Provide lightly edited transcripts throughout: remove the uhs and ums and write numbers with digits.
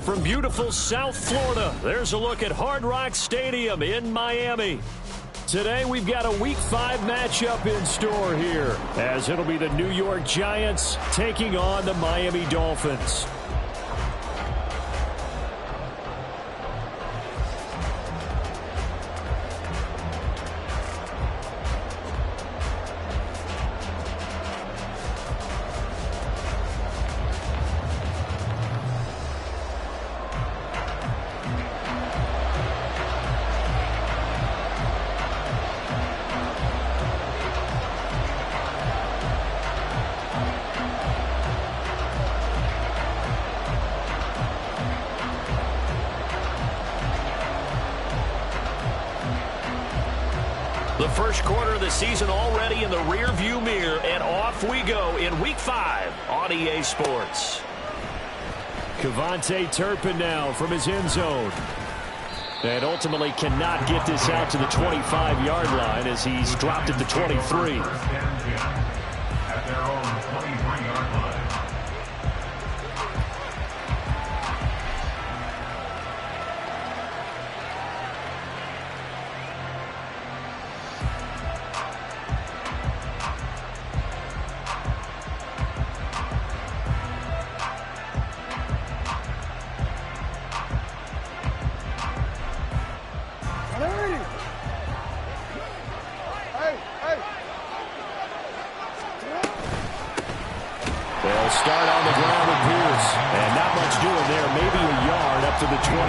From beautiful South Florida, there's a look at Hard Rock Stadium in Miami. Today, we've got a Week 5 matchup in store here, as it'll be the New York Giants taking on the Miami Dolphins. The first quarter of the season already in the rearview mirror, and off we go in Week 5 on EA Sports. Kevontae Turpin now from his end zone. And ultimately cannot get this out to the 25-yard line as he's dropped at the 23. At their own 23-yard line. They'll start on the ground with Pierce. And not much doing there. Maybe a yard up to the 23.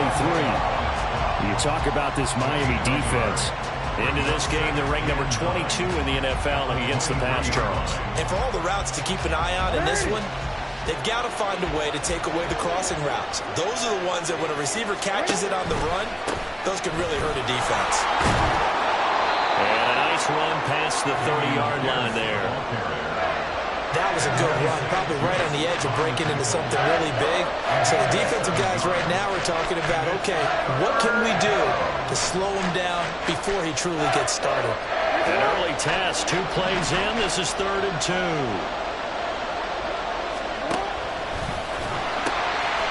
You talk about this Miami defense. Into this game, they're ranked number 22 in the NFL against the pass, Charles. And for all the routes to keep an eye on in this one, they've got to find a way to take away the crossing routes. Those are the ones that when a receiver catches it on the run, those can really hurt a defense. And a nice run past the 30-yard line there. That was a good run, probably right on the edge of breaking into something really big. So the defensive guys right now are talking about, okay, what can we do to slow him down before he truly gets started? An early test, 2 plays in. This is 3rd and 2.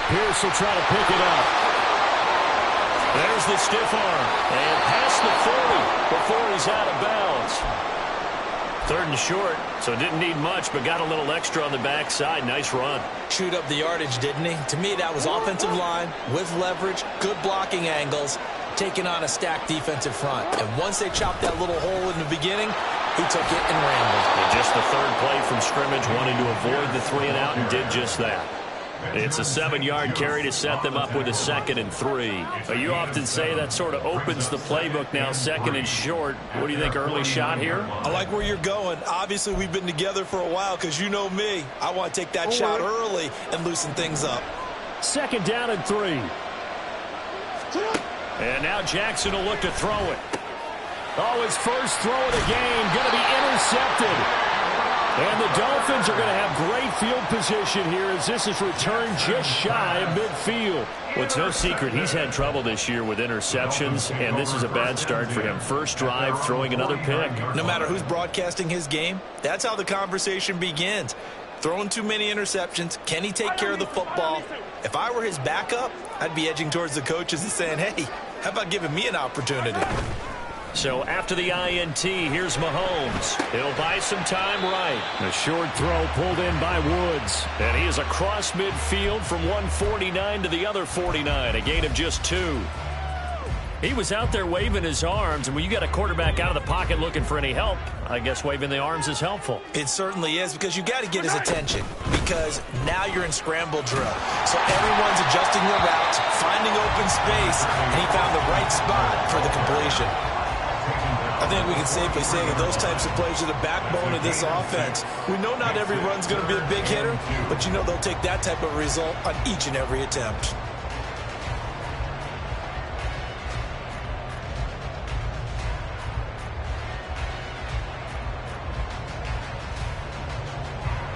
Pierce will try to pick it up. There's the stiff arm. And past the 40 before he's out of bounds. 3rd and short, so didn't need much, but got a little extra on the backside. Nice run. Chewed up the yardage, didn't he? To me, that was offensive line with leverage, good blocking angles, taking on a stacked defensive front. And once they chopped that little hole in the beginning, he took it and ran with it. And just the 3rd play from scrimmage, wanted to avoid the 3 and out, and did just that. It's a 7-yard carry to set them up with a 2nd and 3. You often say that sort of opens the playbook now, 2nd and short. What do you think, early shot here? I like where you're going. Obviously, we've been together for a while because you know me. I want to take that shot early and loosen things up. 2nd down and 3. And now Jackson will look to throw it. Oh, his first throw of the game going to be intercepted. And the Dolphins are going to have great field position here as this is returned just shy of midfield. Well, it's no secret he's had trouble this year with interceptions, and this is a bad start for him. First drive, throwing another pick. No matter who's broadcasting his game, that's how the conversation begins. Throwing too many interceptions, can he take care of the football? If I were his backup, I'd be edging towards the coaches and saying, hey, how about giving me an opportunity? So after the INT, here's Mahomes. He'll buy some time right. A short throw pulled in by Woods. And he is across midfield from 149 to the other 49, a gain of just 2. He was out there waving his arms, and when you got a quarterback out of the pocket looking for any help, I guess waving the arms is helpful. It certainly is, because you got to get his attention, because now you're in scramble drill. So everyone's adjusting their routes, finding open space, and he found the right spot for the completion. I think we can safely say that those types of plays are the backbone of this offense. We know not every run's going to be a big hitter, but you know they'll take that type of result on each and every attempt.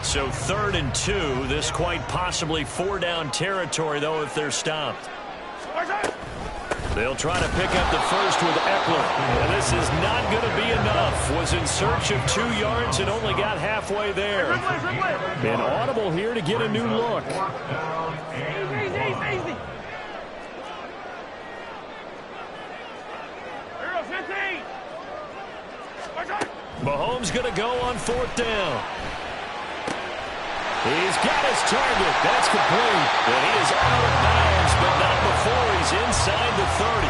So 3rd and 2, this quite possibly 4-down territory, though, if they're stopped. They'll try to pick up the first with Eckler. And this is not going to be enough. Was in search of 2 yards and only got halfway there. Been audible here to get a new look. Mahomes going to go on 4th down. He's got his target. That's complete. And he is out of bounds, but not before he's inside the 30.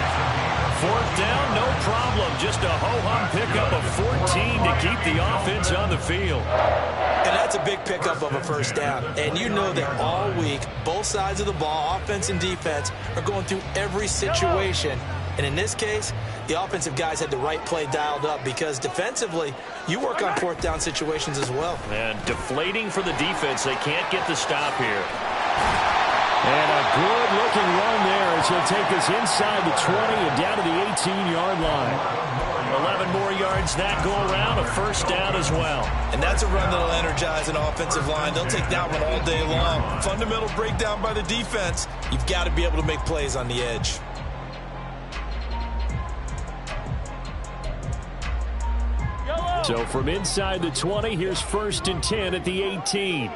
4th down, no problem. Just a ho-hum pickup of 14 to keep the offense on the field. And that's a big pickup of a first down. And you know that all week, both sides of the ball, offense and defense, are going through every situation. And in this case, the offensive guys had the right play dialed up, because defensively, you work on 4th down situations as well. And deflating for the defense. They can't get the stop here. And a good-looking run there as he'll take us inside the 20 and down to the 18-yard line. 11 more yards that go around, a first down as well. And that's a run that'll energize an offensive line. They'll take that one all day long. Fundamental breakdown by the defense. You've got to be able to make plays on the edge. So from inside the 20, here's 1st and 10 at the 18.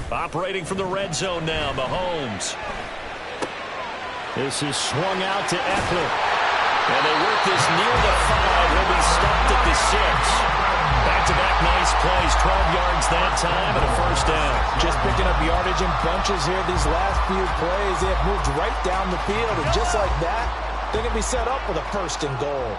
Operating from the red zone now, Mahomes. This is swung out to Eckler. And they work this near the 5. He'll be stopped at the 6. Back-to-back nice plays, 12 yards that time and a first down. Just picking up yardage in bunches here these last few plays. They have moved right down the field, and just like that, they're going to be set up for the 1st and goal.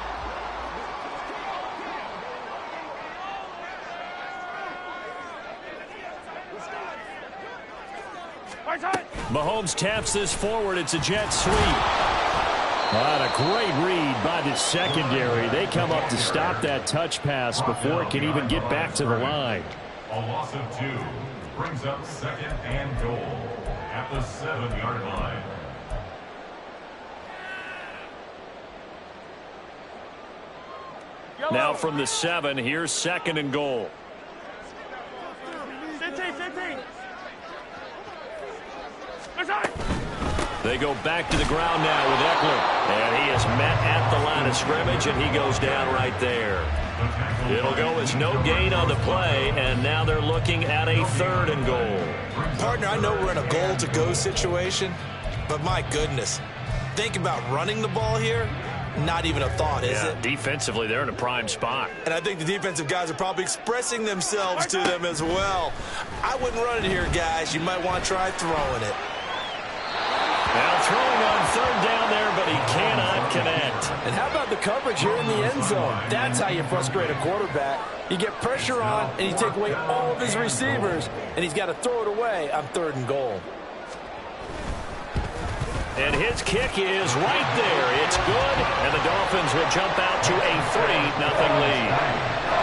Mahomes taps this forward. It's a jet sweep. What a great read by the secondary. They come up to stop that touch pass before it can even get back to the line. A loss of 2 brings up 2nd and goal at the 7-yard line. Now from the 7, here's 2nd and goal. They go back to the ground now with Eckler. And he is met at the line of scrimmage, and he goes down right there. It'll go as no gain on the play, and now they're looking at a 3rd and goal. Partner, I know we're in a goal-to-go situation, but my goodness, think about running the ball here. Not even a thought, is it? Defensively, they're in a prime spot. And I think the defensive guys are probably expressing themselves to them as well. I wouldn't run it here, guys. You might want to try throwing it. Now throwing on 3rd down there, but he cannot connect. And how about the coverage here in the end zone? That's how you frustrate a quarterback. You get pressure on, and you take away all of his receivers, and he's got to throw it away on 3rd and goal. And his kick is right there. It's good, and the Dolphins will jump out to a 3-0 lead.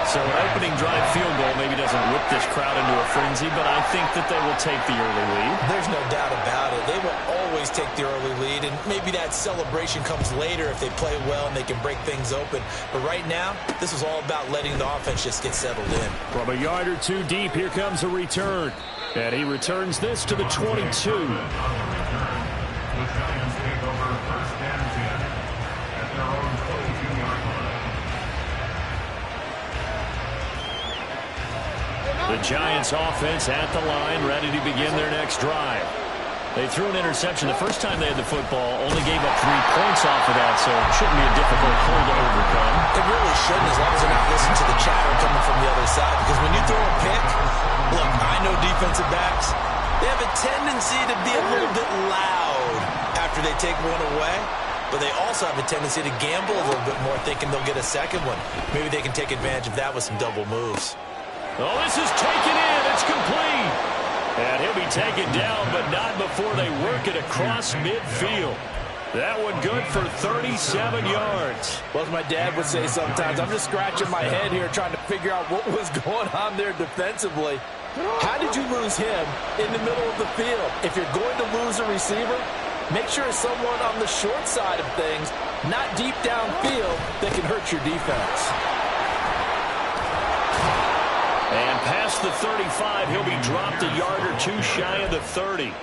So an opening drive field goal maybe doesn't whip this crowd into a frenzy, but I think that they will take the early lead. There's no doubt about it. They will always take the early lead, and maybe that celebration comes later if they play well and they can break things open. But right now, this is all about letting the offense just get settled in. From a yard or 2 deep, here comes a return. And he returns this to the 22. The Giants take over 1st and 10 at their own 22-yard line. The Giants offense at the line, ready to begin their next drive. They threw an interception the first time they had the football, only gave up 3 points off of that, so it shouldn't be a difficult pull to overcome. It really shouldn't, as long as they're not listening to the chatter coming from the other side. Because when you throw a pick, look, I know defensive backs, they have a tendency to be a little bit loud after they take one away. But they also have a tendency to gamble a little bit more, thinking they'll get a second one. Maybe they can take advantage of that with some double moves. Oh, this is taken in. It's complete. And he'll be taken down, but not before they work it across midfield. That one good for 37 yards. Well, as my dad would say sometimes, I'm just scratching my head here trying to figure out what was going on there defensively. How did you lose him in the middle of the field? If you're going to lose a receiver, make sure it's someone on the short side of things, not deep downfield, that can hurt your defense. And past the 35, he'll be dropped a yard or 2 shy of the 30.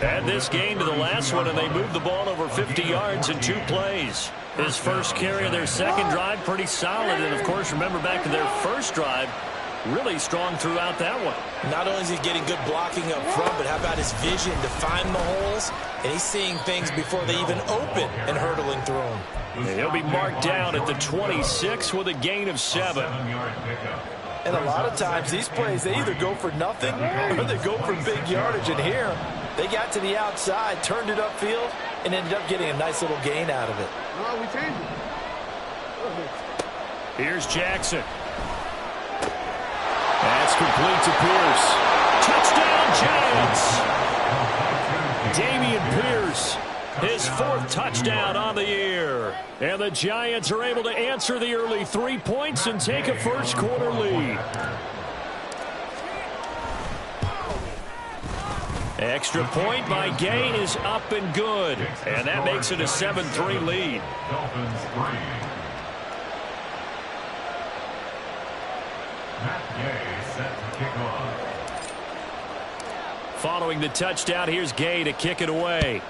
Add this gain to the last one, and they moved the ball over 50 yards in 2 plays. His first carry of their second drive, pretty solid. And, of course, remember back to their first drive, really strong throughout that one. Not only is he getting good blocking up front, but how about his vision to find the holes? And he's seeing things before they even open and hurtling through them. And he'll be marked down at the 26 with a gain of 7. And a lot of times these plays, they either go for nothing or they go for big yardage. And here, they got to the outside, turned it upfield, and ended up getting a nice little gain out of it. No, we changed it. Here's Jackson. That's complete to Pierce. Touchdown, Giants! Dameon Pierce, his 4th touchdown on the year. And the Giants are able to answer the early 3 points and take a first-quarter lead. Extra point by Gay is up and good. And that makes it a 7-3 lead. Dolphins 3. Matt Gay set to kick off. Following the touchdown, here's Gay to kick it away.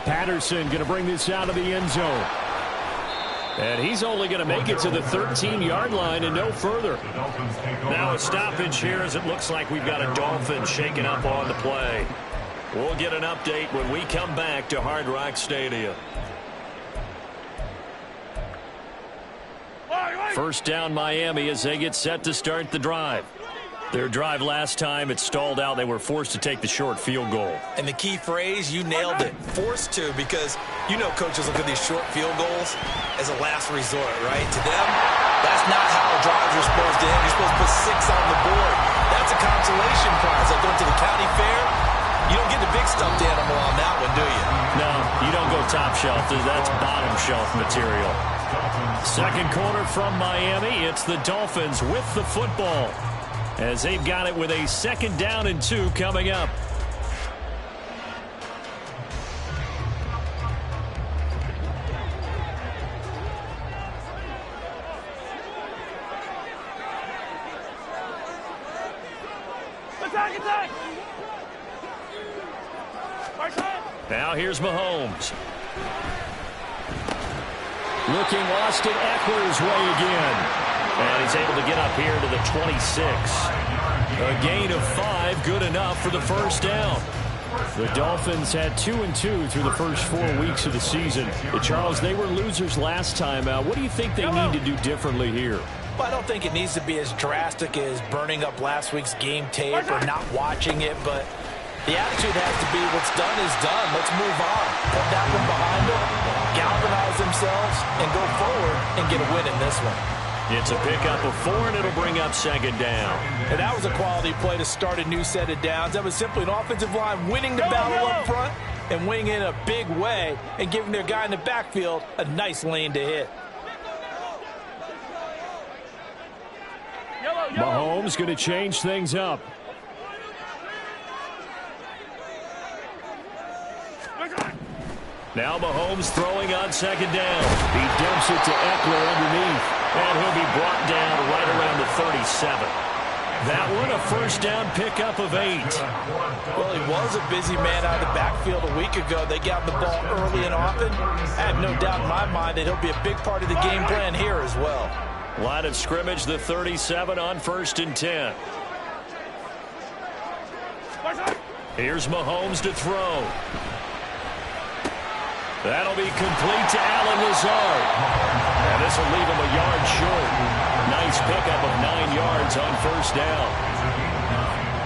Patterson going to bring this out of the end zone. And he's only going to make it to the 13-yard line and no further. Now a stoppage here as it looks like we've got a Dolphin shaking up on the play. We'll get an update when we come back to Hard Rock Stadium. First down Miami as they get set to start the drive. Their drive last time, it stalled out. They were forced to take the short field goal. And the key phrase, you nailed it, forced to, because you know coaches look at these short field goals as a last resort, right? To them, that's not how drives are supposed to end. You're supposed to put 6 on the board. That's a consolation prize. Like going to the county fair, you don't get the big stuffed animal on that one, do you? No, you don't go top shelf. That's bottom shelf material. Second quarter from Miami. It's the Dolphins with the football, as they've got it with a 2nd down and 2 coming up. Now here's Mahomes. Looking Austin Eckler's way again. And he's able to get up here to the 26. A gain of 5, good enough for the first down. The Dolphins had 2-2 through the first 4 weeks of the season. Charles, they were losers last time out. What do you think they need to do differently here? Well, I don't think it needs to be as drastic as burning up last week's game tape or not watching it, but the attitude has to be what's done is done. Let's move on. Put that one behind them, galvanize themselves, and go forward and get a win in this one. It's a pickup of 4, and it'll bring up 2nd down. And that was a quality play to start a new set of downs. That was simply an offensive line winning the battle up front and winning in a big way and giving their guy in the backfield a nice lane to hit. Mahomes going to change things up. Now Mahomes throwing on 2nd down. He dumps it to Eckler underneath, and he'll be brought down right around the 37. That one a first down pickup of 8. Well, he was a busy man out of the backfield a week ago. They got the ball early and often. I have no doubt in my mind that he'll be a big part of the game plan here as well. Line of scrimmage, the 37 on 1st and 10. Here's Mahomes to throw. That'll be complete to Allen Lazard. And this will leave him a yard short. Nice pickup of 9 yards on first down.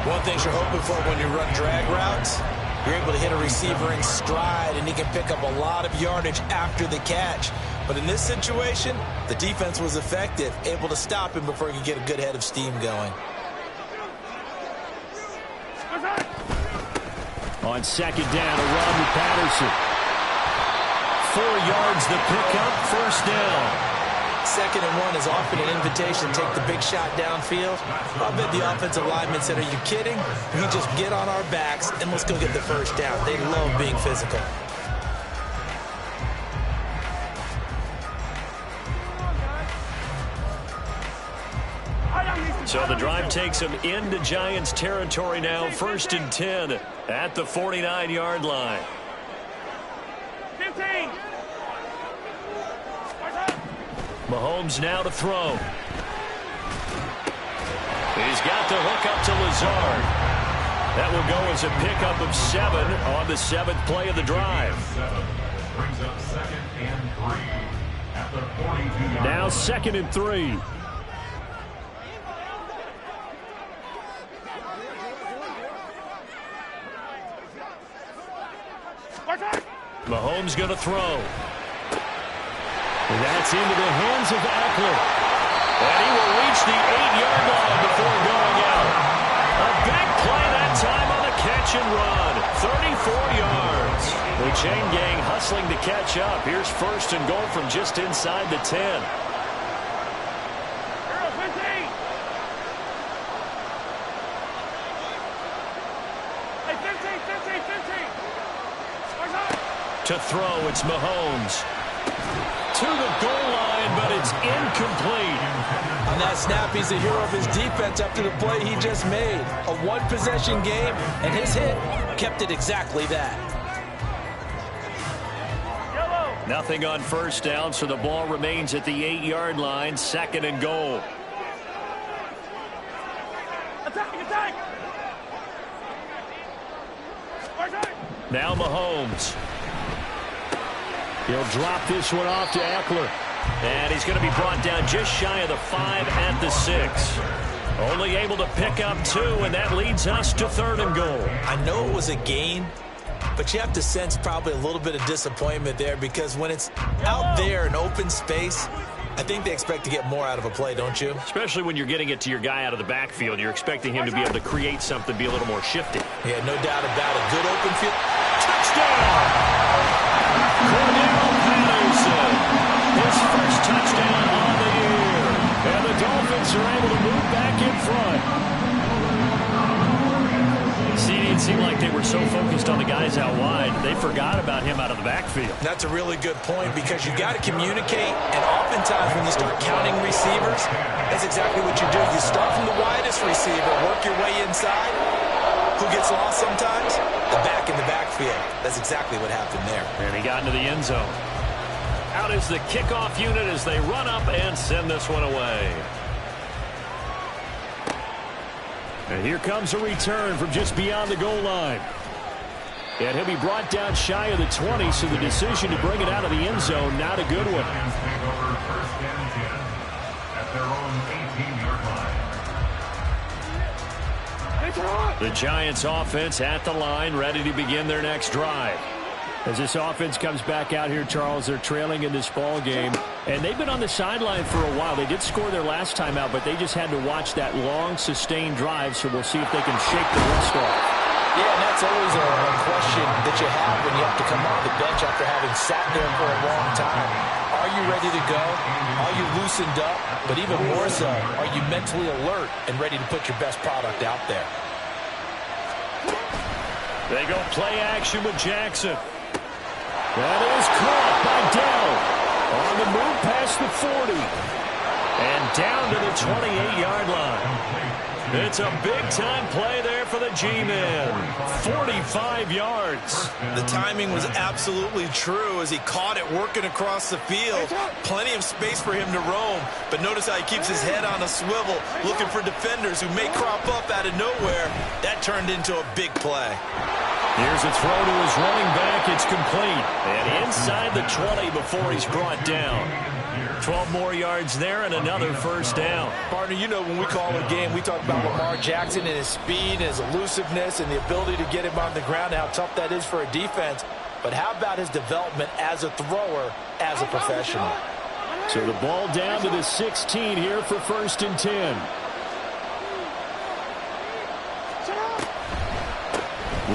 One thing you're hoping for when you run drag routes, you're able to hit a receiver in stride, and he can pick up a lot of yardage after the catch. But in this situation, the defense was effective, able to stop him before he could get a good head of steam going. On second down, a run with Patterson. 4 yards the pickup, first down. 2nd and 1 is often an invitation to take the big shot downfield. I bet the offensive lineman said, are you kidding? We just get on our backs and let's go get the first down. They love being physical. So the drive takes them into Giants territory now, 1st and 10 at the 49-yard line. 15. Mahomes now to throw. He's got the hook up to Lazard. That will go as a pickup of 7 on the 7th play of the drive. Brings up 2nd and 3 at the 42-yard line. Now 2nd and 3. Mahomes going to throw. And that's into the hands of Eckler. And he will reach the 8-yard line before going out. A big play that time on the catch and run. 34 yards. The chain gang hustling to catch up. Here's 1st and goal from just inside the 10. To throw, it's Mahomes. To the goal line, but it's incomplete. On that snap, he's the hero of his defense after the play he just made. A one-possession game, and his hit kept it exactly that. Nothing on first down, so the ball remains at the 8-yard line, 2nd and goal. Attack! Now Mahomes. He'll drop this one off to Eckler. And he's going to be brought down just shy of the 5 at the 6. Only able to pick up 2, and that leads us to 3rd and goal. I know it was a gain, but you have to sense probably a little bit of disappointment there because when it's out there in open space, I think they expect to get more out of a play, don't you? Especially when you're getting it to your guy out of the backfield. You're expecting him to be able to create something, be a little more shifty. Yeah, no doubt about it. Good open field. Touchdown! Patterson, his first touchdown on the year. And the Dolphins are able to move back in front. See, it seemed like they were so focused on the guys out wide, they forgot about him out of the backfield. That's a really good point because you got to communicate, and oftentimes when you start counting receivers, that's exactly what you do. You start from the widest receiver, work your way inside. Who gets lost sometimes? The back in the backfield. That's exactly what happened there. And he got into the end zone. Out is the kickoff unit as they run up and send this one away. And here comes a return from just beyond the goal line. And he'll be brought down shy of the 20, so the decision to bring it out of the end zone, not a good one. Take over 1st and 10 at their own 18-yard line. The Giants offense at the line, ready to begin their next drive. As this offense comes back out here, Charles, they're trailing in this ball game. And they've been on the sideline for a while. They did score their last time out, but they just had to watch that long, sustained drive, so we'll see if they can shake the rust off. Yeah, and that's always a question that you have when you have to come off the bench after having sat there for a long time. Are you ready to go? Are you loosened up? But even more so, are you mentally alert and ready to put your best product out there? They go play action with Jackson. That is caught by Dell. On the move past the 40. And down to the 28-yard line. It's a big-time play there for the G-Man. 45 yards. The timing was absolutely true as he caught it working across the field. Plenty of space for him to roam, but notice how he keeps his head on a swivel, looking for defenders who may crop up out of nowhere. That turned into a big play. Here's a throw to his running back. It's complete. And inside the 20 before he's brought down. 12 more yards there and another first down. Partner, you know when we call a game, we talk about Lamar Jackson and his speed and his elusiveness and the ability to get him on the ground, how tough that is for a defense. But how about his development as a thrower, as a professional? So the ball down to the 16 here for 1st and 10.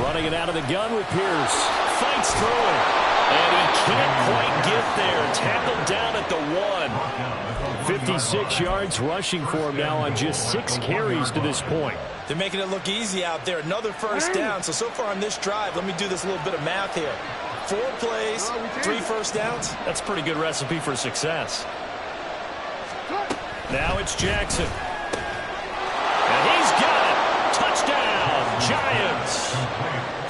Running it out of the gun with Pierce. Fights through it. And he can't quite get there. Tackled down at the 1. 56 yards rushing for him now on just 6 carries to this point. They're making it look easy out there. Another first down. So far on this drive, let me do this little bit of math here. 4 plays, 3 first downs. That's a pretty good recipe for success. Now it's Jackson. And he's got it. Touchdown, Giants.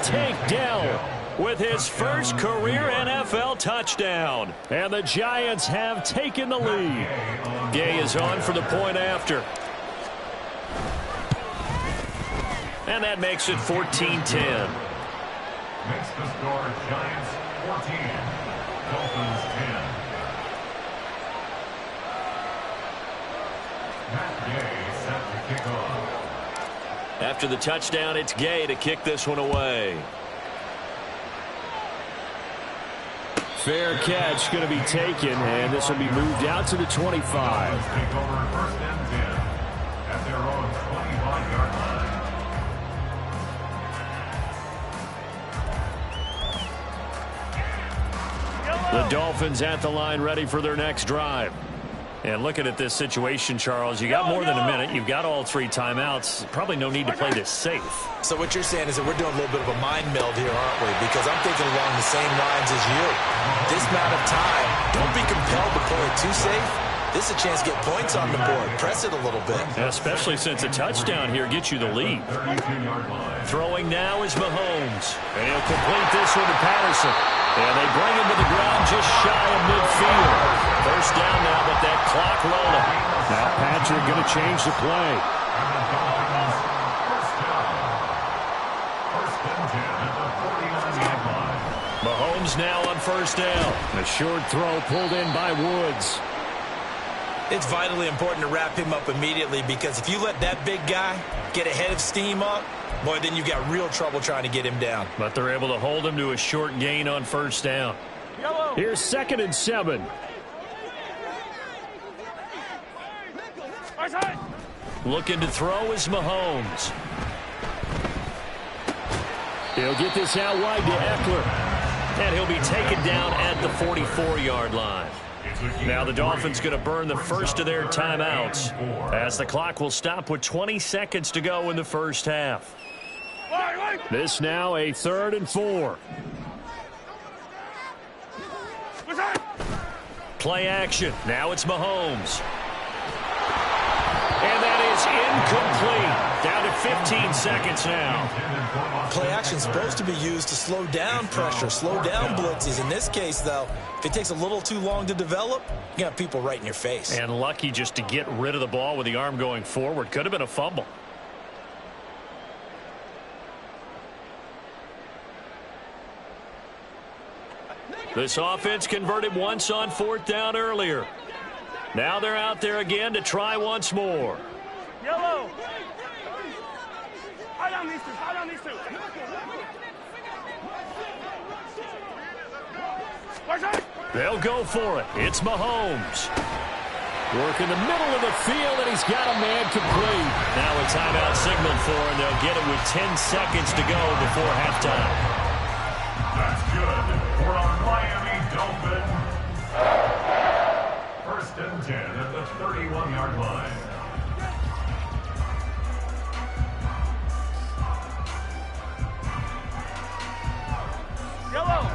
Take down with his first career NFL touchdown. And the Giants have taken the lead. Gay is on for the point after. And that makes it 14-10. Makes the score Giants 14, Dolphins 10. Matt Gay set to kick off. After the touchdown, it's Gay to kick this one away. Fair catch going to be taken, and this will be moved out to the 25. Take over 1st and 10 at their own 25-yard line. The Dolphins at the line ready for their next drive. And looking at this situation, Charles, you got more than a minute. You've got all 3 timeouts. Probably no need to play this safe. So what you're saying is that we're doing a little bit of a mind meld here, aren't we? Because I'm thinking along the same lines as you. This amount of time, don't be compelled to play it too safe. This is a chance to get points on the board. Press it a little bit. Especially since a touchdown here gets you the lead. Throwing now is Mahomes. And he'll complete this one to Patterson. And they bring him to the ground just shy of midfield. First down now, but that clock rolling. Now Patrick going to change the play. Mahomes now on first down. A short throw pulled in by Woods. It's vitally important to wrap him up immediately because if you let that big guy get ahead of steam up, boy, then you've got real trouble trying to get him down. But they're able to hold him to a short gain on first down. Here's 2nd and 7. Looking to throw is Mahomes. He'll get this out wide to Eckler. And he'll be taken down at the 44-yard line. Now the Dolphins going to burn the first of their timeouts as the clock will stop with 20 seconds to go in the first half. This now a 3rd and 4. Play action. Now it's Mahomes. And that is incomplete. Down to 15 seconds now. Play action is supposed to be used to slow down pressure, slow down blitzes. In this case, though, if it takes a little too long to develop, you got people right in your face. And lucky just to get rid of the ball with the arm going forward. Could have been a fumble. This offense converted once on 4th down earlier. Now they're out there again to try once more. Yellow. Eye down these two. Eye down these two. They'll go for it. It's Mahomes. Work in the middle of the field, and he's got a man complete. Now a timeout signal for him. They'll get it with 10 seconds to go before halftime. That's good for our Miami Dolphins. 1st and 10 at the 31-yard line.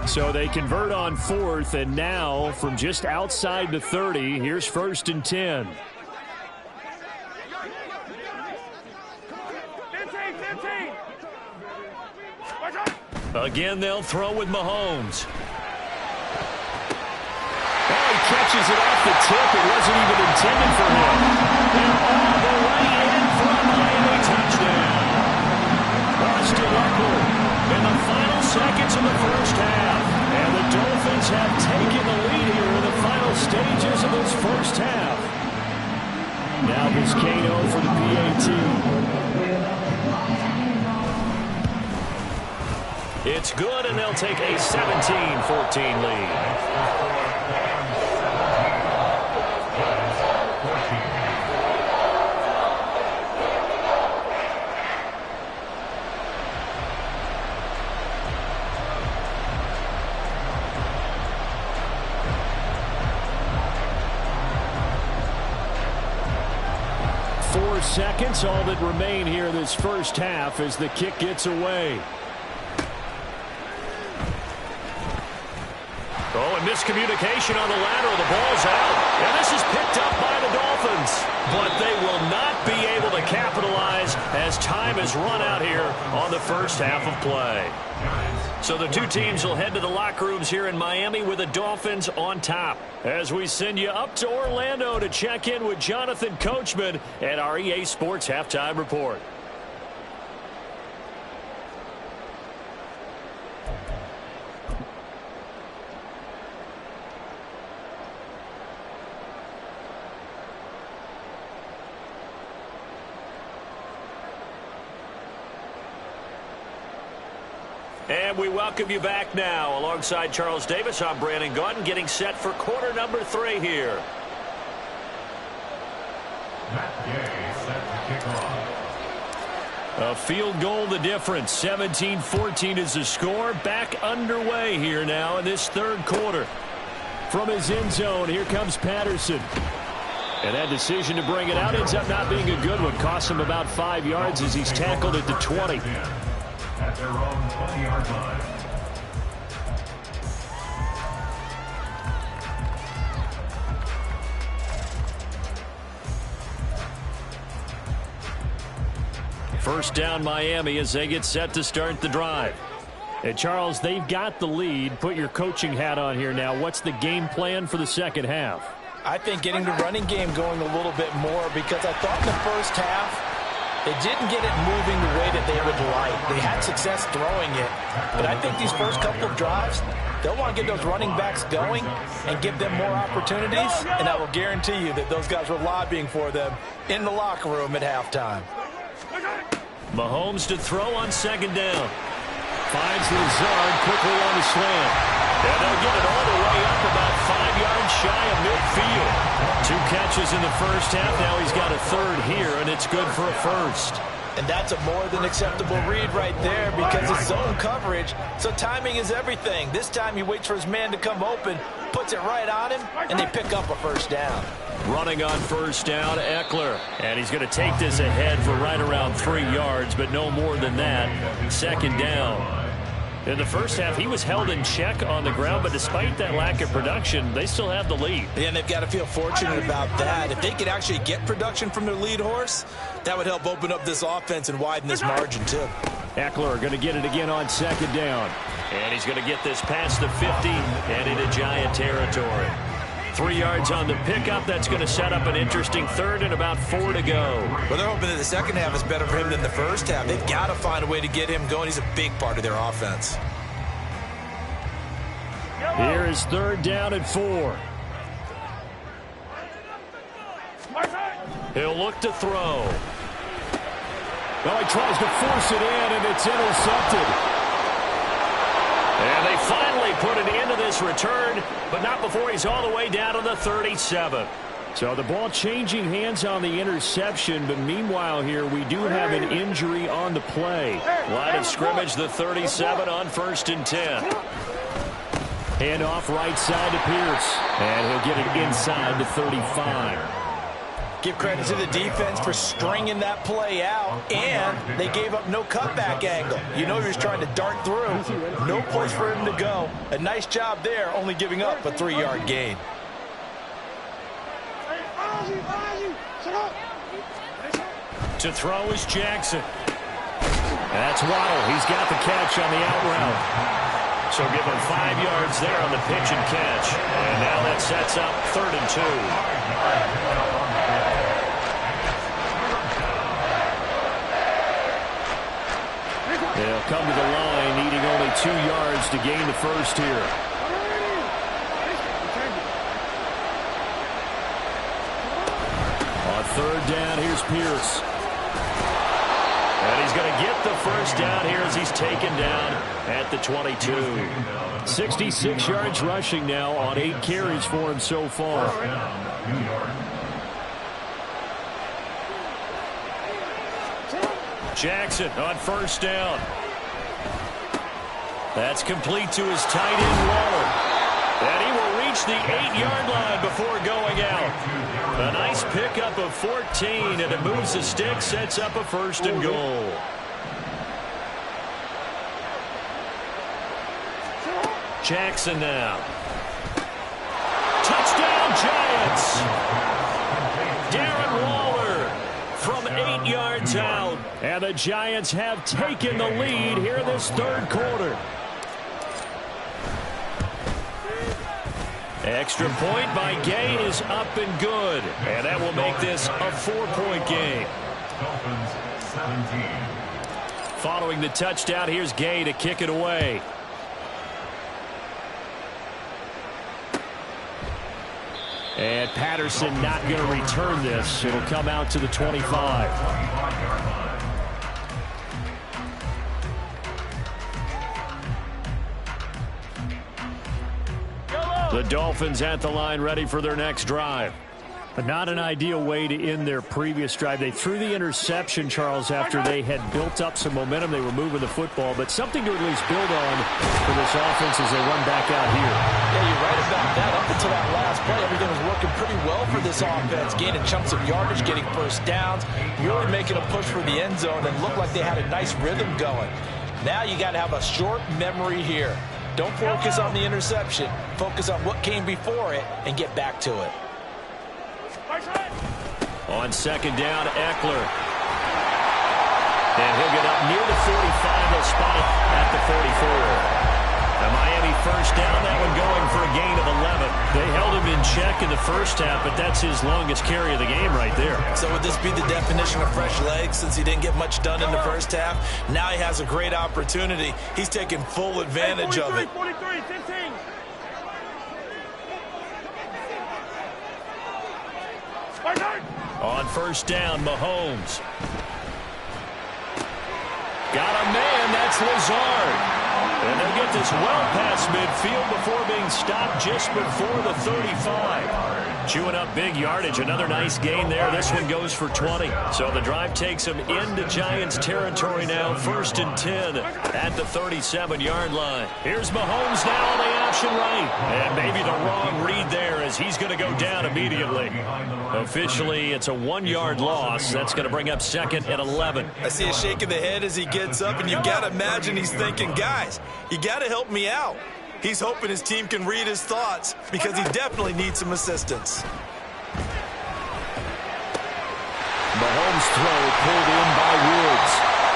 So they convert on 4th, and now from just outside the 30, here's 1st and 10. Again, they'll throw with Mahomes. Oh, he catches it off the tip. It wasn't even intended for him. And all the way in for a Miami touchdown. Austin Eckler in the final seconds of the first half. And the Dolphins have taken the lead here in the final stages of this first half. Now Vizcaino for the PAT. It's good, and they'll take a 17-14 lead. 4 seconds, all that remain here this first half as the kick gets away. Oh, and miscommunication on the lateral. The ball's out. And this is picked up by the Dolphins. But they will not be able to capitalize as time has run out here on the first half of play. So the two teams will head to the locker rooms here in Miami with the Dolphins on top. As we send you up to Orlando to check in with Jonathan Coachman at our EA Sports Halftime Report. And we welcome you back now. Alongside Charles Davis, I'm Brandon Gaudin, getting set for quarter number 3 here. Matt Gay set to kick off. A field goal the difference. 17-14 is the score. Back underway here now in this third quarter. From his end zone, here comes Patterson. And that decision to bring it out ends up not being a good one. Costs him about 5 yards as he's tackled at the 20. At their own 20-yard line. First down Miami as they get set to start the drive. And Charles, they've got the lead. Put your coaching hat on here now. What's the game plan for the second half? I think getting the running game going a little bit more, because I thought in the first half they didn't get it moving the way that they would like. They had success throwing it. But I think these first couple of drives, they'll want to get those running backs going and give them more opportunities. And I will guarantee you that those guys were lobbying for them in the locker room at halftime. Mahomes to throw on second down. Finds Lazard quickly on the slant. And they'll get it all the way up about 5 yards shy of midfield. 2 catches in the first half. Now he's got a third here, and it's good for a first. And that's a more than acceptable read right there, because it's zone coverage, so timing is everything. This time he waits for his man to come open, puts it right on him, and they pick up a first down. Running on first down, Eckler. And he's going to take this ahead for right around 3 yards, but no more than that. Second down. In the first half, he was held in check on the ground, but despite that lack of production, they still have the lead. Yeah, and they've got to feel fortunate about that. If they could actually get production from their lead horse, that would help open up this offense and widen this margin, too. Eckler going to get it again on second down. And he's going to get this past the 50 and into Giant territory. 3 yards on the pickup. That's going to set up an interesting third and about 4 to go. Well, they're hoping that the second half is better for him than the first half. They've got to find a way to get him going. He's a big part of their offense. Here is third down and 4. He'll look to throw. Well, he tries to force it in, and it's intercepted. And they finally put an end to this return, but not before he's all the way down to the 37. So the ball changing hands on the interception, but meanwhile here we do have an injury on the play. Line of scrimmage, the 37 on 1st and 10. Hand off right side to Pierce, and he'll get it inside the 35. Give credit to the defense for stringing that play out, and they gave up no cutback angle. You know he was trying to dart through. No place for him to go. A nice job there, only giving up a 3-yard gain. To throw is Jackson. That's Waddle. He's got the catch on the out route. So give him 5 yards there on the pitch and catch. And now that sets up 3rd and 2. They'll come to the line, needing only 2 yards to gain the first here. On 3rd down, here's Pierce. And he's going to get the first down here as he's taken down at the 22. 66 yards rushing now on 8 carries for him so far. Jackson on 1st down. That's complete to his tight end, Waller. And he will reach the 8-yard line before going out. A nice pickup of 14, and it moves the stick, sets up a 1st and goal. Jackson now. Touchdown, Giants! Darren Waller from 8 yards out. And the Giants have taken the lead here this 3rd quarter. Extra point by Gay is up and good. And that will make this a 4-point game. Dolphins 17. Following the touchdown, here's Gay to kick it away. And Patterson not going to return this. It'll come out to the 25. The Dolphins at the line, ready for their next drive. But not an ideal way to end their previous drive. They threw the interception, Charles, after they had built up some momentum. They were moving the football, but something to at least build on for this offense as they run back out here. Yeah, you're right about that. Up until that last play, everything was working pretty well for this offense, gaining chunks of yardage, getting first downs, really making a push for the end zone, and looked like they had a nice rhythm going. Now you got to have a short memory here. Don't focus on the interception. Focus on what came before it and get back to it. On 2nd down, Eckler. And he'll get up near the 45. They'll spot it at the 44. The Miami 1st down, that one going for a gain of 11. They held him in check in the first half, but that's his longest carry of the game right there. So would this be the definition of fresh legs since he didn't get much done in the first half? Now he has a great opportunity. He's taking full advantage of it. 43, 15. On 1st down, Mahomes. Got a man, that's Lazard. And they'll get this well past midfield before being stopped just before the 35. Chewing up big yardage. Another nice gain there. This one goes for 20. So the drive takes them into Giants territory now. 1st and 10 at the 37-yard line. Here's Mahomes now on the option right. And maybe the wrong read there as he's going to go down immediately. Officially, it's a 1-yard loss. That's going to bring up 2nd and 11. I see a shake of the head as he gets up, and you've got to imagine he's thinking, guys, you got to help me out. He's hoping his team can read his thoughts because he definitely needs some assistance. Mahomes' throw pulled in by Woods.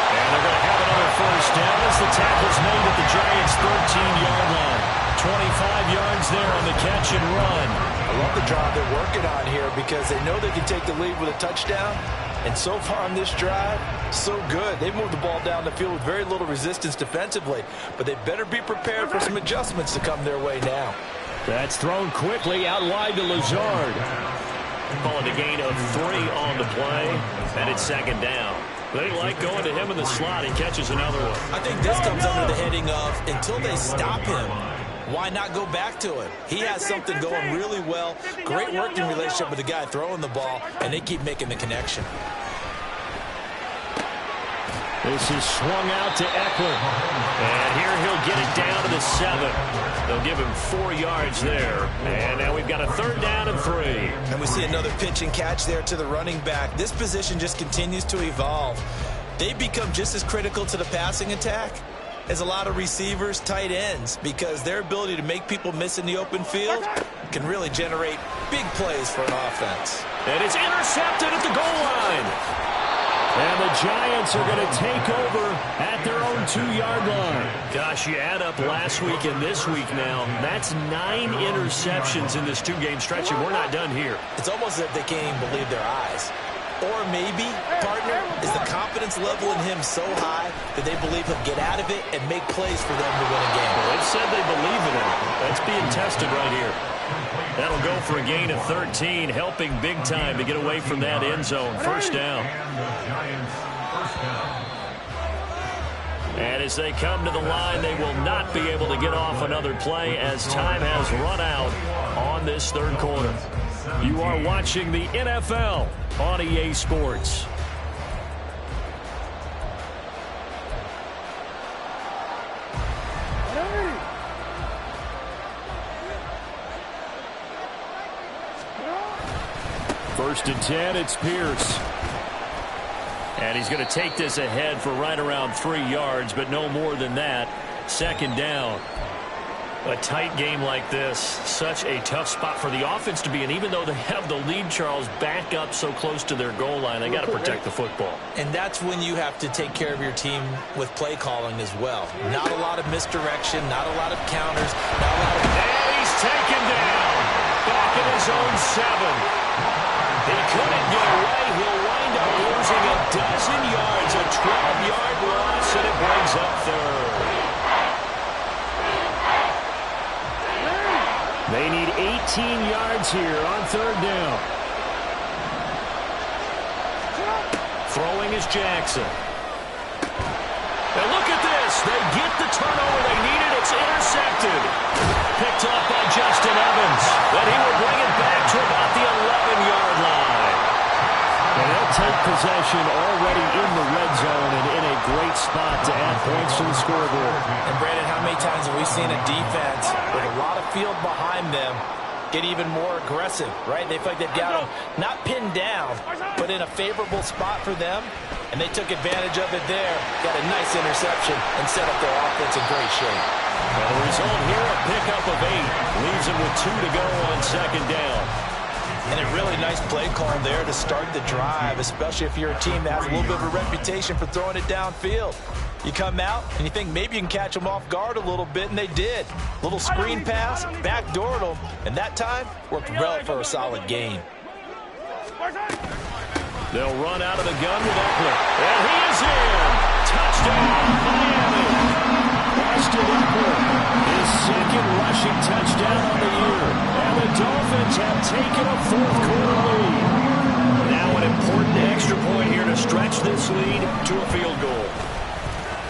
And they're going to have another 1st down as the tackle's made at the Giants' 13-yard line. 25 yards there on the catch and run. I love the drive they're working on here because they know they can take the lead with a touchdown. And so far on this drive, so good. They moved the ball down the field with very little resistance defensively, but they better be prepared for some adjustments to come their way now. That's thrown quickly out wide to Lazard. Calling a gain of 3 on the play, and it's 2nd down. They like going to him in the slot. He catches another one. I think this comes under the heading of until they stop him, why not go back to him? He has something going really well. Great working relationship with the guy throwing the ball, and they keep making the connection. This is swung out to Eckler. And here he'll get it down to the 7. They'll give him 4 yards there. And now we've got a 3rd down and 3. And we see another pitch and catch there to the running back. This position just continues to evolve. They become just as critical to the passing attack as a lot of receivers, tight ends, because their ability to make people miss in the open field can really generate big plays for an offense. And it's intercepted at the goal line. And the Giants are going to take over at their own 2-yard line. Gosh, you add up last week and this week now. That's 9 interceptions in this 2-game stretch, and we're not done here. It's almost as if they can't even believe their eyes. Or maybe, partner, is the confidence level in him so high that they believe he'll get out of it and make plays for them to win a game. Well, they've said they believe in him. That's being tested right here. That'll go for a gain of 13, helping big time to get away from that end zone. First down. And as they come to the line, they will not be able to get off another play as time has run out on this third quarter. You are watching the NFL on EA Sports. First and 10, it's Pierce. And he's going to take this ahead for right around 3 yards, but no more than that. Second down. A tight game like this, such a tough spot for the offense to be in. Even though they have the lead, Charles, back up so close to their goal line, they got to protect the football. And that's when you have to take care of your team with play calling as well. Not a lot of misdirection, not a lot of counters, not a lot of... And he's taken down. Back in his own 7. He couldn't get away. He'll wind up losing a dozen yards, a 12-yard loss, and it brings up third. They need 18 yards here on third down. Throwing is Jackson. Now look at this. They get the turnover they needed. It's intercepted. Picked up by Justin Evans. But he will bring it back to about the 11-yard line. And they'll take possession already in the red zone and in a great spot to add points to the scoreboard. And Brandon, how many times have we seen a defense with a lot of field behind them get even more aggressive, right? They feel like they've got them not pinned down, but in a favorable spot for them, and they took advantage of it there. Got a nice interception and set up their offense in great shape. Well, the result here, a pickup of 8. Leaves them with 2 to go on second down. And a really nice play call there to start the drive, especially if you're a team that has a little bit of a reputation for throwing it downfield. You come out, and you think maybe you can catch them off guard a little bit, and they did. Little screen pass, backdoored them, and that time worked well for a solid gain. They'll run out of the gun with Eckler. And he is in. Touchdown, Miami. Austin Eckler, his second rushing touchdown on the year. And the Dolphins have taken a fourth-quarter lead. Now an important extra point here to stretch this lead to a field goal.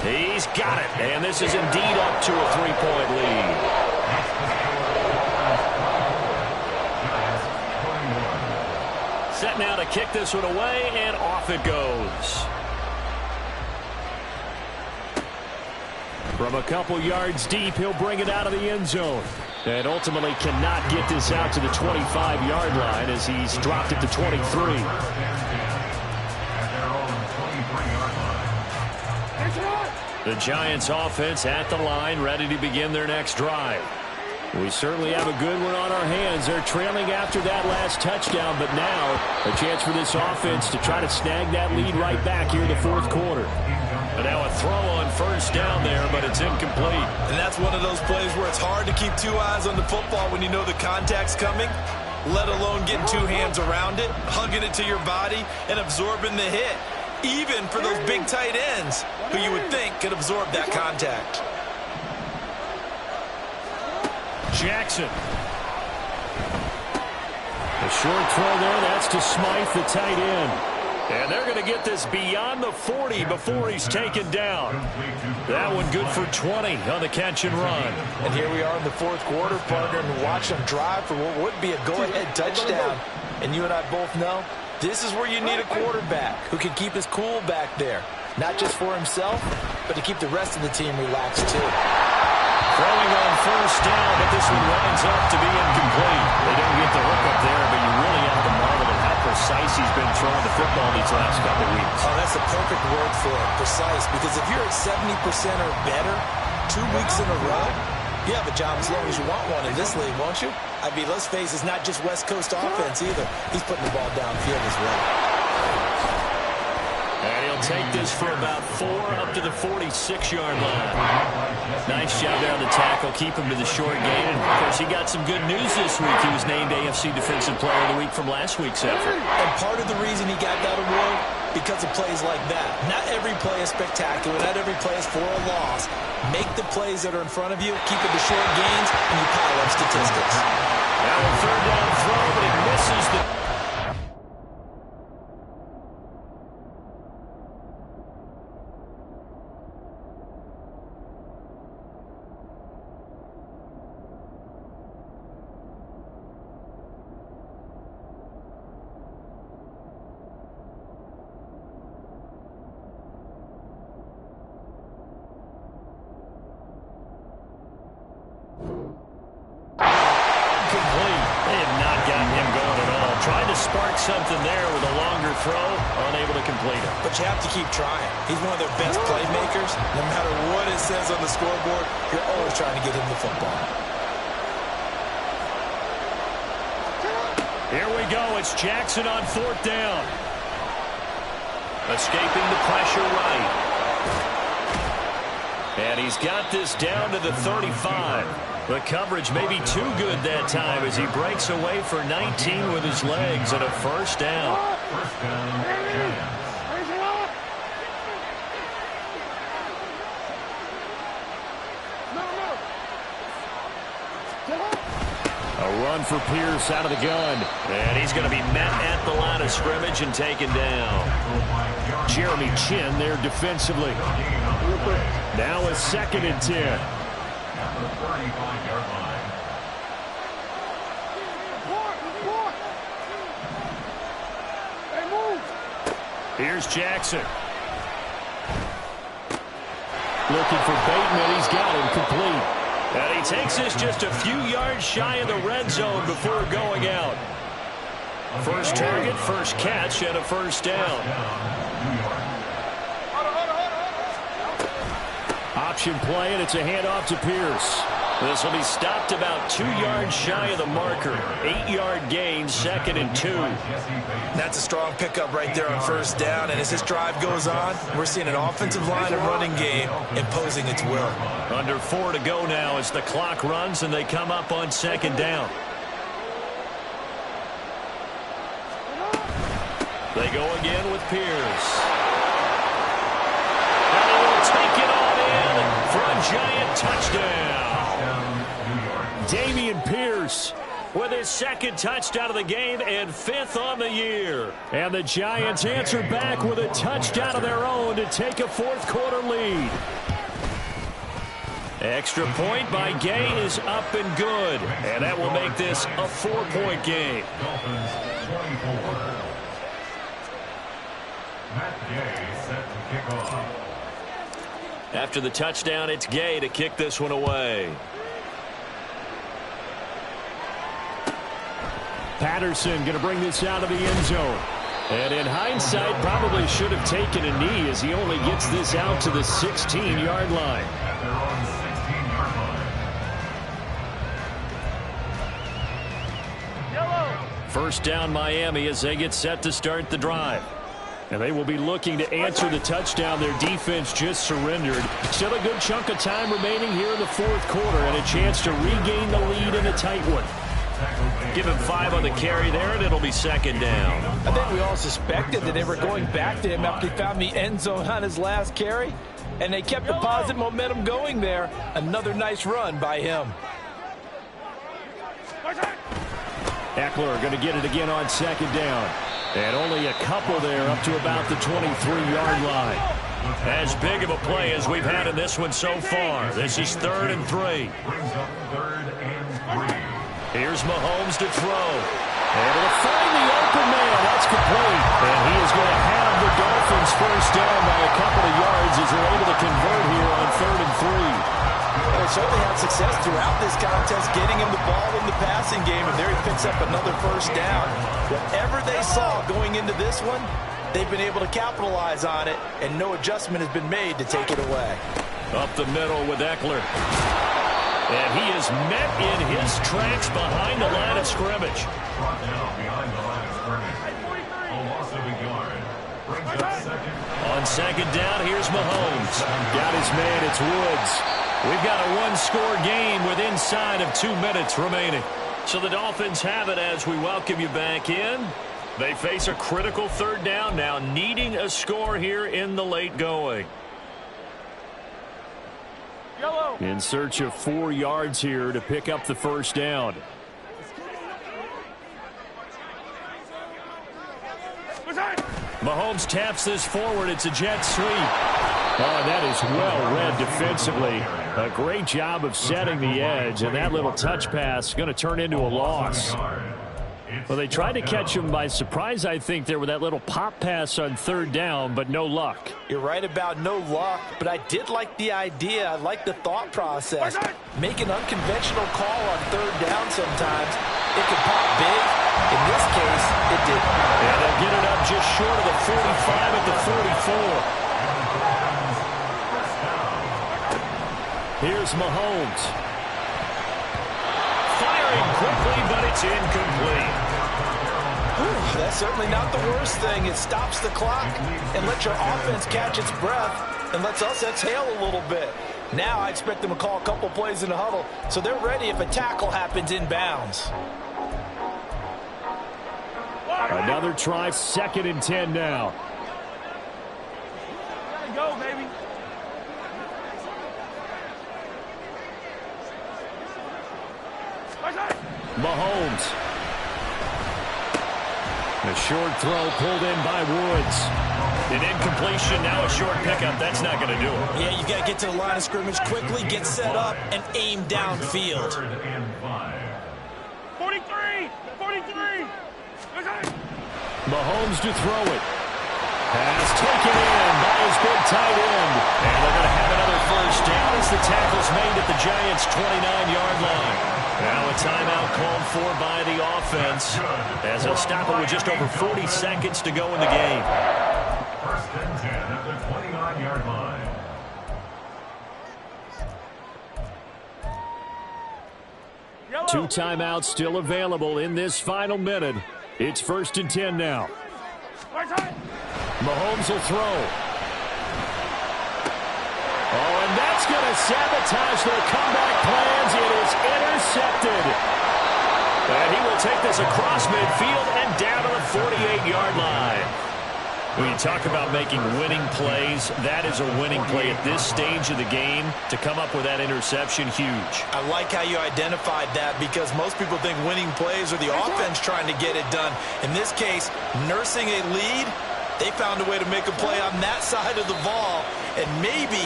He's got it, and this is indeed up to a 3-point lead. Set now to kick this one away, and off it goes. From a couple yards deep, he'll bring it out of the end zone. And ultimately cannot get this out to the 25-yard line as he's dropped it to 23. The Giants offense at the line, ready to begin their next drive. We certainly have a good one on our hands. They're trailing after that last touchdown, but now a chance for this offense to try to snag that lead right back here in the fourth quarter. And now a throw on first down there, but it's incomplete. And that's one of those plays where it's hard to keep 2 eyes on the football when you know the contact's coming, let alone getting 2 hands around it, hugging it to your body, and absorbing the hit. Even for those big tight ends who you would think could absorb that contact. Jackson. A short throw there. That's to Smythe, the tight end. And they're going to get this beyond the 40 before he's taken down. That one good for 20 on the catch and run. And here we are in the fourth quarter, partner, and watch them drive for what would be a go-ahead touchdown. And you and I both know this is where you need a quarterback who can keep his cool back there. Not just for himself, but to keep the rest of the team relaxed too. Throwing on first down, but this one winds up to be incomplete. They don't get the hook up there, but you really have to marvel at how precise he's been throwing the football these last couple of weeks. Oh, that's the perfect word for it, precise. Because if you're at 70% or better 2 weeks in a row, you have a job as long as you want one in this league, won't you? I mean, let's face it, it's not just West Coast offense either. He's putting the ball downfield as well. And take this for about 4 up to the 46-yard line. Nice job there on the tackle. Keep him to the short gain. And, of course, he got some good news this week. He was named AFC Defensive Player of the Week from last week's effort. And part of the reason he got that award, because of plays like that. Not every play is spectacular. Not every play is for a loss. Make the plays that are in front of you, keep it to short gains, and you pile up statistics. Now a third down throw, but he misses the... something there with a longer throw, unable to complete it. But you have to keep trying. He's one of their best playmakers. No matter what it says on the scoreboard, you're always trying to get him the football. Here we go. It's Jackson on 4th down. Escaping the pressure right. And he's got this down to the 35. The coverage may be too good that time as he breaks away for 19 with his legs and a first down. A run for Pierce out of the gun. And he's going to be met at the line of scrimmage and taken down. Jeremy Chin there defensively. Now a 2nd and 10. The 35-yard line. Here's Jackson. Looking for Bateman. He's got him complete. And he takes this just a few yards shy of the red zone before going out. First target, first catch, and a first down. Option play, and it's a handoff to Pierce. This will be stopped about 2 yards shy of the marker. 8-yard gain, 2nd and 2. That's a strong pickup right there on first down. And as this drive goes on, we're seeing an offensive line and running game imposing its will. Under 4 to go now as the clock runs and they come up on 2nd down. They go again with Pierce. And they will take it on in for a giant touchdown. Dameon Pierce with his 2nd touchdown of the game and 5th on the year. And the Giants answer back with a touchdown of their own to take a 4th quarter lead. Extra point by Gay is up and good. And that will make this a 4-point game. Dolphins 24. Matt Gay set to kick off. After the touchdown, it's Gay to kick this one away. Patterson going to bring this out of the end zone. And in hindsight, probably should have taken a knee as he only gets this out to the 16-yard line. At their own 16-yard line. Yellow. First down Miami as they get set to start the drive. And they will be looking to answer the touchdown their defense just surrendered. Still a good chunk of time remaining here in the 4th quarter and a chance to regain the lead in a tight one. Give him 5 on the carry there, and it'll be 2nd down. I think we all suspected that they were going back to him after he found the end zone on his last carry, and they kept the positive momentum going there. Another nice run by him. Eckler going to get it again on 2nd down. And only a couple there up to about the 23-yard line. As big of a play as we've had in this one so far. This is 3rd and 3. Brings up 3rd and 3. Here's Mahomes to throw. Able to find the open man. That's complete. And he is going to have the Dolphins first down by a couple of yards as they're able to convert here on 3rd and 3. They certainly had success throughout this contest, getting him the ball in the passing game, and there he picks up another first down. Whatever they saw going into this one, they've been able to capitalize on it, and no adjustment has been made to take it away. Up the middle with Eckler. And he is met in his tracks behind the line of scrimmage. Brought down behind the line of scrimmage. A loss of a yard. Brings up 2nd On second down, here's Mahomes. Got his man, it's Woods. We've got a one-score game with inside of 2 minutes remaining. So the Dolphins have it as we welcome you back in. They face a critical third down now, needing a score here in the late going. Yellow. In search of 4 yards here to pick up the first down. Mahomes taps this forward. It's a jet sweep. Oh, that is well read defensively. A great job of setting the edge, and that little touch pass is going to turn into a loss. Well, they tried to catch him by surprise, I think, there with that little pop pass on third down, but no luck. You're right about no luck, but I did like the idea. I like the thought process. Make an unconventional call on third down sometimes. It can pop big. In this case, it didn't. And they'll get it up just short of the 45 at the 44. Here's Mahomes. Firing quickly, but it's incomplete. Whew, that's certainly not the worst thing. It stops the clock and lets your offense catch its breath and lets us exhale a little bit. Now I expect them to call a couple plays in the huddle so they're ready if a tackle happens inbounds. Another try, 2nd and 10 now. Gotta go, baby. Mahomes. A short throw pulled in by Woods. An incompletion, now a short pickup. That's not going to do it. Yeah, you got to get to the line of scrimmage quickly, get set up, and aim downfield. 43! 43! Mahomes to throw it. Pass taken in by his big tight end. And they're going to have another first down as the tackle's made at the Giants' 29-yard line. Now a timeout called for by the offense as they'll stop it with just over 40 seconds to go in the game. First and 10 at the 29-yard line. Yellow. 2 timeouts still available in this final minute. It's 1st and 10 now. Mahomes will throw. Oh, and that's going to sabotage their comeback plans. It is intercepted. And he will take this across midfield and down to the 48-yard line. When you talk about making winning plays, that is a winning play at this stage of the game. To come up with that interception, huge. I like how you identified that because most people think winning plays are the offense trying to get it done. In this case, nursing a lead, they found a way to make a play on that side of the ball and maybe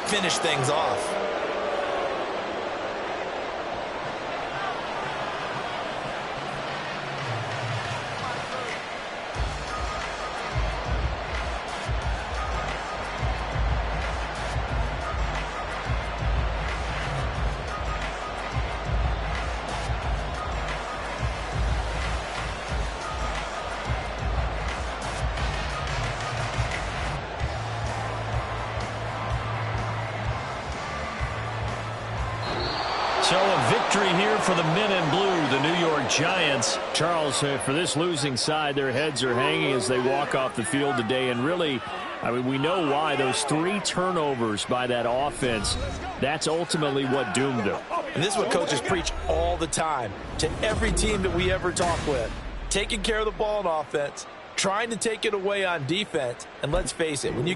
finish things off. So a victory here for the men in blue, the New York Giants. Charles, for this losing side, their heads are hanging as they walk off the field today. And really, I mean, we know why. Those 3 turnovers by that offense, that's ultimately what doomed them. And this is what coaches preach all the time to every team that we ever talk with. Taking care of the ball on offense, trying to take it away on defense. And let's face it, when you